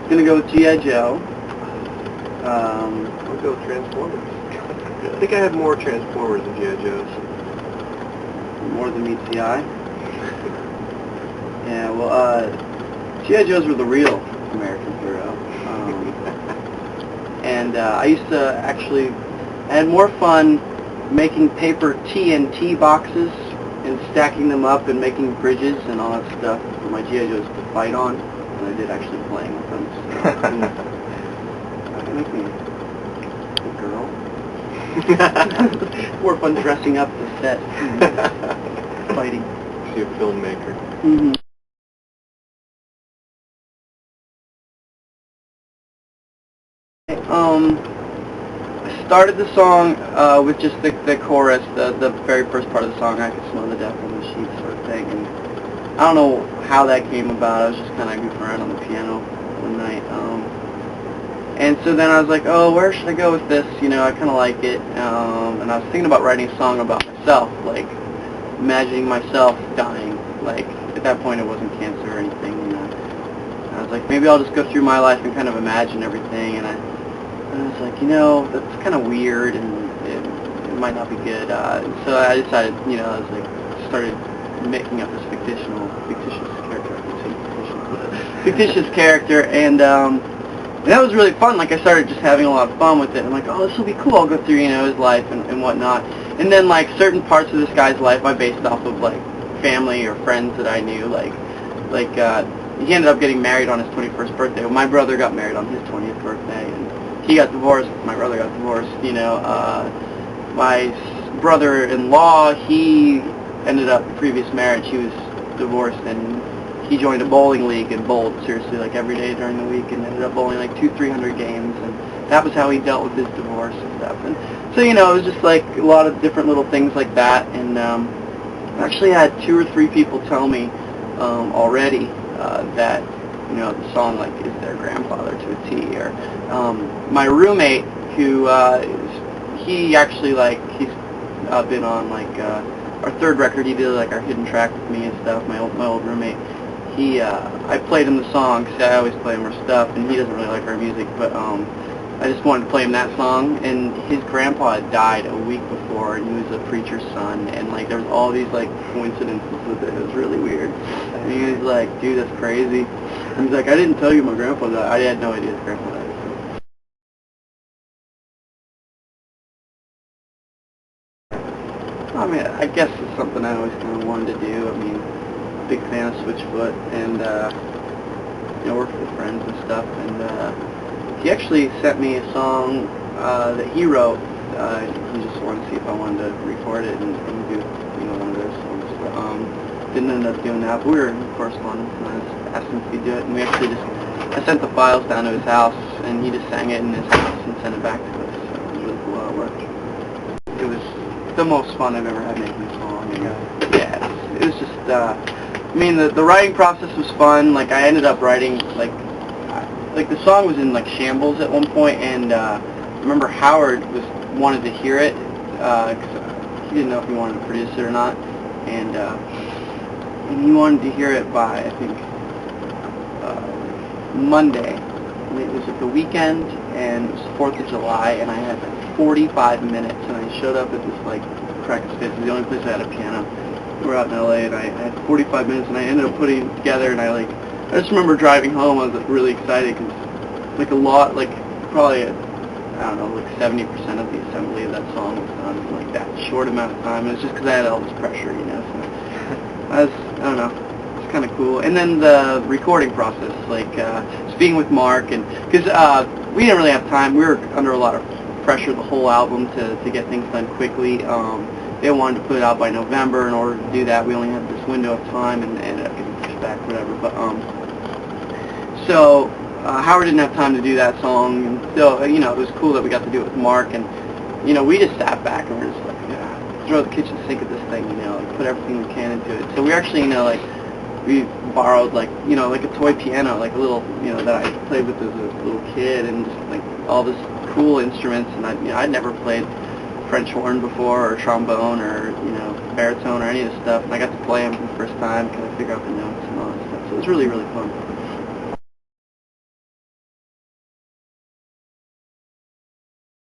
Gonna go with G.I. Joe. I'll go with Transformers. I think I had more Transformers than G.I. Joes. More than meets the eye. Yeah, well, G.I. Joes were the real American hero. And I used to actually, I had more fun making paper TNT boxes and stacking them up and making bridges and all that stuff for my G.I. Joes to fight on than I did actually playing with them. So, that makes me a girl. More fun dressing up the set and fighting. See a filmmaker. Mm-hmm. I started the song with just the chorus, the very first part of the song, I could smell the death on the sheets sort of thing, and I don't know how that came about. I was just kind of goofing around on the piano one night, and so then I was like, oh, where should I go with this? You know, I kind of like it, and I was thinking about writing a song about myself, like imagining myself dying. Like at that point it wasn't cancer or anything, you know. I was like, maybe I'll just go through my life and kind of imagine everything, and I was like, you know, that's kind of weird, and it might not be good. So I decided, you know, I was like, started making up this fictitious character, and that was really fun. Like, I started just having a lot of fun with it. I'm like, oh, this will be cool. I'll go through, you know, his life and whatnot. And then, like, certain parts of this guy's life I based off of, like, family or friends that I knew, like, he ended up getting married on his 21st birthday. Well, my brother got married on his 20th birthday, and he got divorced. My brother got divorced. You know, my brother-in-law, he ended up, previous marriage, he was divorced, and he joined a bowling league and bowled seriously like every day during the week, and ended up bowling like 200-300 games, and that was how he dealt with his divorce and stuff. And so, you know, it was just like a lot of different little things like that. And I actually had 2 or 3 people tell me already that, you know, the song like is their grandfather to a T. Or my roommate, who he actually, like, he's been on like our 3rd record. He did like our hidden track with me and stuff. My old roommate. He I played him the song, because I always play him our stuff, and he doesn't really like our music, but I just wanted to play him that song. And his grandpa had died a week before, and he was a preacher's son, and like there was all these like coincidences with it. It was really weird. And he was like, dude, that's crazy. And he's like, I didn't tell you my grandpa died. I had no idea his grandpa died. I mean, I guess it's something I always kind of wanted to do. I mean, big fan of Switchfoot, and you know, work with friends and stuff. And he actually sent me a song that he wrote. He just wanted to see if I wanted to record it and do, you know, one of those songs. But didn't end up doing that. But we were in correspondence, and I just asked him if he'd do it. And we actually I sent the files down to his house, and he just sang it in his house and sent it back to us. So it was really cool how it worked. It was the most fun I've ever had making a song. And, yeah, it was just. I mean, the writing process was fun. Like, I ended up writing, like the song was in, like, shambles at one point, and I remember Howard wanted to hear it, because he didn't know if he wanted to produce it or not, and he wanted to hear it by, I think, Monday. And it was at the weekend, and it was 4th of July, and I had, like, 45 minutes, and I showed up at this, like, practice space. It was the only place I had a piano. We were out in LA, and I had 45 minutes, and I ended up putting it together, and I just remember driving home. I was like, really excited, because like probably I don't know, like 70% of the assembly of that song was done in like that short amount of time. And it's just because I had all this pressure, you know. So I don't know, it's kind of cool. And then the recording process, like speaking with Mark, and because we didn't really have time. We were under a lot of pressure, the whole album, to get things done quickly. They wanted to put it out by November. In order to do that, we only had this window of time, and ended up getting pushed back, whatever. But so Howard didn't have time to do that song, and so, you know, it was cool that we got to do it with Mark, and, you know, we just sat back and we were just like, yeah, throw the kitchen sink at this thing, you know, like, put everything we can into it. So we actually, you know, like, we borrowed, like, you know, like a toy piano, like a little, you know, that I played with as a little kid, and just, like, all this cool instruments, and I'd never played French horn before, or trombone, or, you know, baritone, or any of this stuff, and I got to play them for the first time, kind of figure out the notes and all that stuff. So it was really, really fun.